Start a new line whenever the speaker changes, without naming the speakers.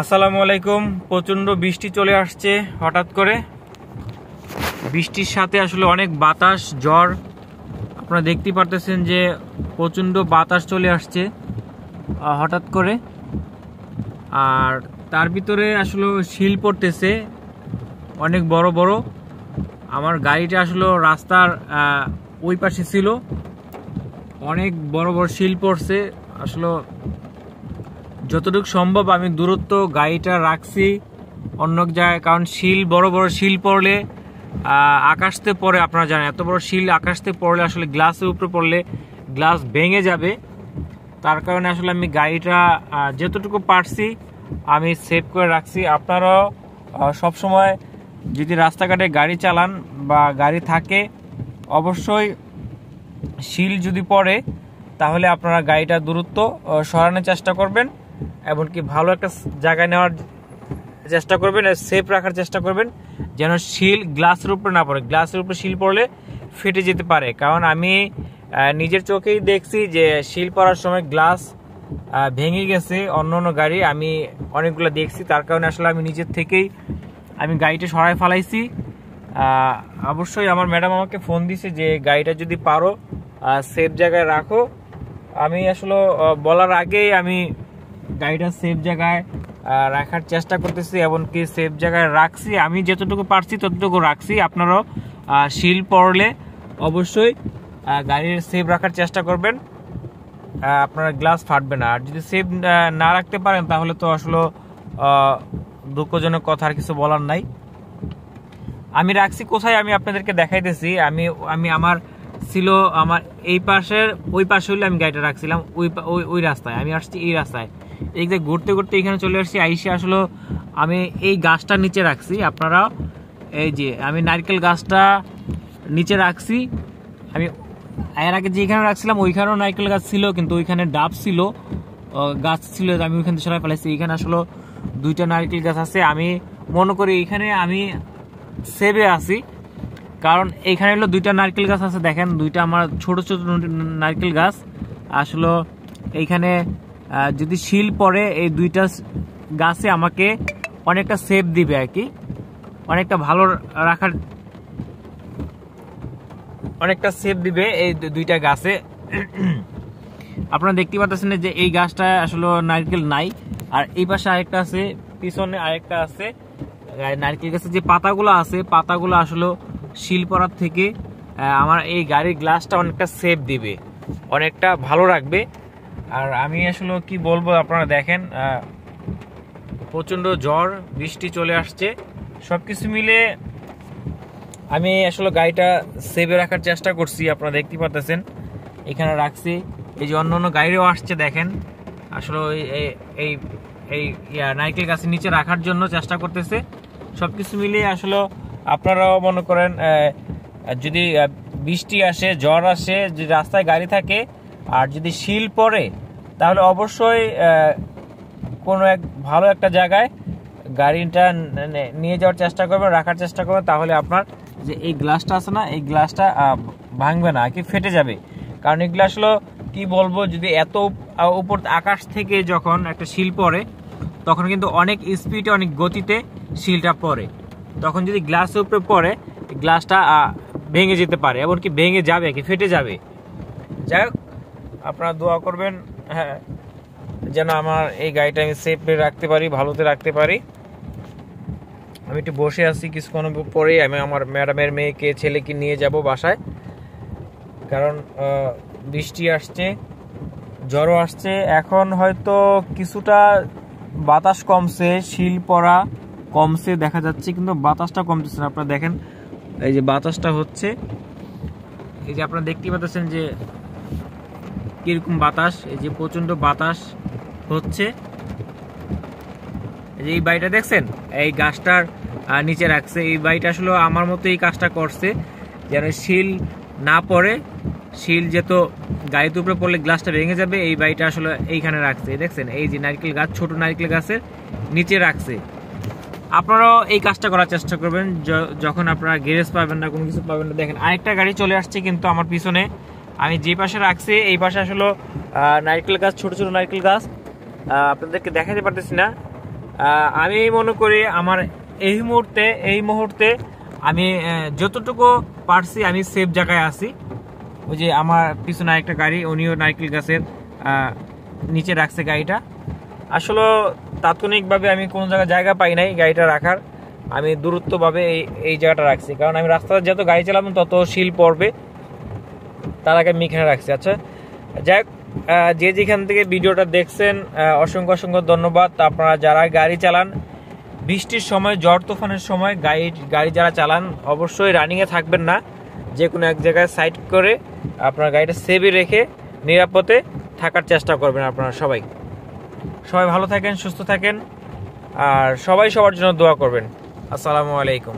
আসসালামু আলাইকুম। প্রচন্ড বৃষ্টি চলে আসছে হঠাৎ করে। বৃষ্টির সাথে আসলে অনেক বাতাস, ঝড়। আপনারা দেখতেই পারতেছেন যে প্রচন্ড বাতাস চলে আসছে হঠাৎ করে। আর তার ভিতরে আসলে শিল পড়তেছে অনেক বড় বড়। আমার গাড়িটা আসলে রাস্তার ওই পাশে ছিল, অনেক বড় বড় শিল পড়ছে। আসলে যতটুকু সম্ভব আমি দূরত্ব গাড়িটা রাখছি অন্য জায়গায়, কারণ শিল, বড় বড় শিল পড়লে আকাশতে পড়ে। আপনারা জানেন এত বড় শিল আকাশতে পড়লে আসলে গ্লাসের উপরে পড়লে গ্লাস ভেঙে যাবে। তার কারণে আসলে আমি গাড়িটা যতটুকু পারছি আমি সেভ করে রাখছি। আপনারাও সবসময় যদি রাস্তাঘাটে গাড়ি চালান বা গাড়ি থাকে, অবশ্যই শিল যদি পড়ে তাহলে আপনারা গাড়িটা দূরত্ব সরানোর চেষ্টা করবেন, এমনকি ভালো একটা জায়গায় নেওয়ার চেষ্টা করবেন, সেফ রাখার চেষ্টা করবেন, যেন শিল গ্লাসের উপরে না পড়ে। গ্লাসের উপরে শিল পড়লে ফেটে যেতে পারে, কারণ আমি নিজের চোখেই দেখছি যে শিল পড়ার সময় গ্লাস ভেঙে গেছে অন্য অন্য গাড়ি, আমি অনেকগুলো দেখছি। তার কারণে আসলে আমি নিজের থেকেই আমি গাড়িটা সরাই ফেলাইছি। অবশ্যই আমার ম্যাডাম আমাকে ফোন দিছে যে গাড়িটা যদি পারো সেফ জায়গায় রাখো। আমি আসলে বলার আগেই আমি গাড়িটা সেফ জায়গায় রাখার চেষ্টা করতেছি, এমনকি সেফ জায়গায় রাখছি। আমি যতটুকু পারছি ততটুকু রাখছি। আপনারাও শিল পড়লে অবশ্যই গাড়ির সেফ রাখার চেষ্টা করবেন, আপনার গ্লাস ফাটবে না। আর যদি সেফ না রাখতে পারেন তাহলে তো আসলে দুঃখজনক কথা, আর কিছু বলার নাই। আমি রাখছি কোথায় আমি আপনাদেরকে দেখাইতেছি। আমি আমার ছিল আমার এই পাশের ওই পাশে হলে আমি গাড়িটা রাখছিলাম ওই রাস্তায়। আমি আসছি এই রাস্তায়, এই যে ঘুরতে ঘুরতে এখানে চলে আসছি। আইসে আসলে আমি এই গাছটার নিচে রাখছি। আপনারা এই যে আমি নারকেল গাছটা নিচে রাখছি। আমি এর আগে যেখানে রাখছিলাম ওইখানেও নারকেল গাছ ছিল, কিন্তু ওইখানে ডাব ছিল, গাছ ছিল, আমি ওইখান থেকে সরাই ফেলাইছি। এইখানে আসলে দুইটা নারকেল গাছ আছে। আমি মনে করি এইখানে আমি সেভে আছি, কারণ এইখানে হলো দুইটা নারকেল গাছ আছে। দেখেন দুইটা আমার ছোট ছোট নারকেল গাছ। আসলে এইখানে যদি শিল পড়ে এই দুইটা গাছে আমাকে অনেকটা সেভ দিবে আর কি, অনেকটা ভালো রাখার, অনেকটা সেভ দিবে এই দুইটা গাছে। আপনারা দেখতে পাচ্ছেন যে এই গাছটা আসলে নারকেল নাই, আর এই পাশে আরেকটা আছে, পিছনে আরেকটা আছে। নারকেল গাছের যে পাতাগুলো আছে, পাতাগুলো আসলে শিল পড়ার থেকে আমার এই গাড়ির গ্লাসটা অনেকটা সেফ দিবে, অনেকটা ভালো রাখবে। আর আমি আসলে কি বলবো, আপনারা দেখেন প্রচন্ড ঝড় বৃষ্টি চলে আসছে। সবকিছু মিলে আমি আসলে গাড়িটা সেভে রাখার চেষ্টা করছি। আপনারা দেখতে পাচ্ছেন এখানে রাখছি। এই যে অন্য অন্য গাড়িও আসছে, দেখেন আসলে এই এই নারকেল গাছের নিচে রাখার জন্য চেষ্টা করতেছে। সবকিছু মিলিয়ে আসলে আপনারাও মনে করেন যদি বৃষ্টি আসে, ঝড় আসে, যদি রাস্তায় গাড়ি থাকে আর যদি শিল পড়ে, তাহলে অবশ্যই কোনো এক ভালো একটা জায়গায় গাড়িটা নিয়ে যাওয়ার চেষ্টা করবেন, রাখার চেষ্টা করবেন। তাহলে আপনার যে এই গ্লাসটা আছে না, এই গ্লাসটা ভাঙবে না, কি ফেটে যাবে। কারণ এগুলো আসলে কি বলবো, যদি এত উপর আকাশ থেকে যখন একটা শিল পড়ে তখন কিন্তু অনেক স্পিডে, অনেক গতিতে শিলটা পড়ে। তখন যদি গ্লাসের উপরে পড়ে গ্লাসটা ভেঙে যেতে পারে, এমনকি ভেঙে যাবে, কি ফেটে যাবে। যাই হোক, আপনারা দোয়া করবেন হ্যাঁ যেন আমার এই গাড়িটা আমি সেফে রাখতে পারি, ভালোতে রাখতে পারি। আমি একটু বসে আছি, কিছুক্ষণ পরেই আমি আমার ম্যাডামের মেয়েকে, ছেলেকে নিয়ে যাব বাসায়, কারণ বৃষ্টি আসছে, ঝড়ও আসছে। এখন হয়তো কিছুটা বাতাস কমছে, শিল পড়া কমছে দেখা যাচ্ছে, কিন্তু বাতাসটা কমতেছে না। আপনারা দেখেন এই যে বাতাসটা হচ্ছে, এই যে আপনারা দেখতে পাচ্ছেন যে কিরকম বাতাস, এই যে প্রচন্ড বাতাস হচ্ছে। এই যে এই বাড়িটা দেখছেন, এই গাছটার নিচে রাখছে। এই বাড়িটা আসলে আমার মতো এই কাজটা করছে, যেন শিল না পড়ে। শিল যেহেতু গাড়ির উপরে পড়লে গ্লাসটা ভেঙে যাবে, এই বাড়িটা আসলে এইখানে রাখছে। দেখছেন এই যে নারকেল গাছ, ছোট নারকেল গাছের নিচে রাখছে। আপনারাও এই কাজটা করার চেষ্টা করবেন যখন আপনারা গ্যারেজ পাবেন না, কোনো কিছু পাবেন না। দেখেন আরেকটা গাড়ি চলে আসছে, কিন্তু আমার পিছনে আমি যে পাশে রাখছি এই পাশে আসলে নারকেল গাছ, ছোট ছোট নারকেল গাছ আপনাদেরকে দেখাতে পারতেছি না। আমি মনে করি আমার এই মুহূর্তে আমি যতটুকু পারছি আমি সেফ জায়গায় আছি। ওই যে আমার পিছনে একটা গাড়ি, উনিও নারকেল গাছের নিচে রাখছে গাড়িটা। আসলে তাৎক্ষণিকভাবে আমি কোনো জায়গা পাই নাই গাড়িটা রাখার, আমি দূরত্বভাবে এই জায়গাটা রাখছি, কারণ আমি রাস্তায় যত গাড়ি চালাবো তত শিল পড়বে, তার আগে আমি এখানে রাখছি। আচ্ছা যাই হোক, যে যেখান থেকে ভিডিওটা দেখছেন অসংখ্য ধন্যবাদ। আপনারা যারা গাড়ি চালান বৃষ্টির সময়, ঝড় তুফানের সময় গাড়ি যারা চালান অবশ্যই রানিংয়ে থাকবেন না, যে কোনো এক জায়গায় সাইড করে আপনার গাড়িটা সেভে রেখে নিরাপদে থাকার চেষ্টা করবেন। আপনারা সবাই ভালো থাকেন, সুস্থ থাকেন, আর সবাই সবার জন্য দোয়া করবেন। আসসালামু আলাইকুম।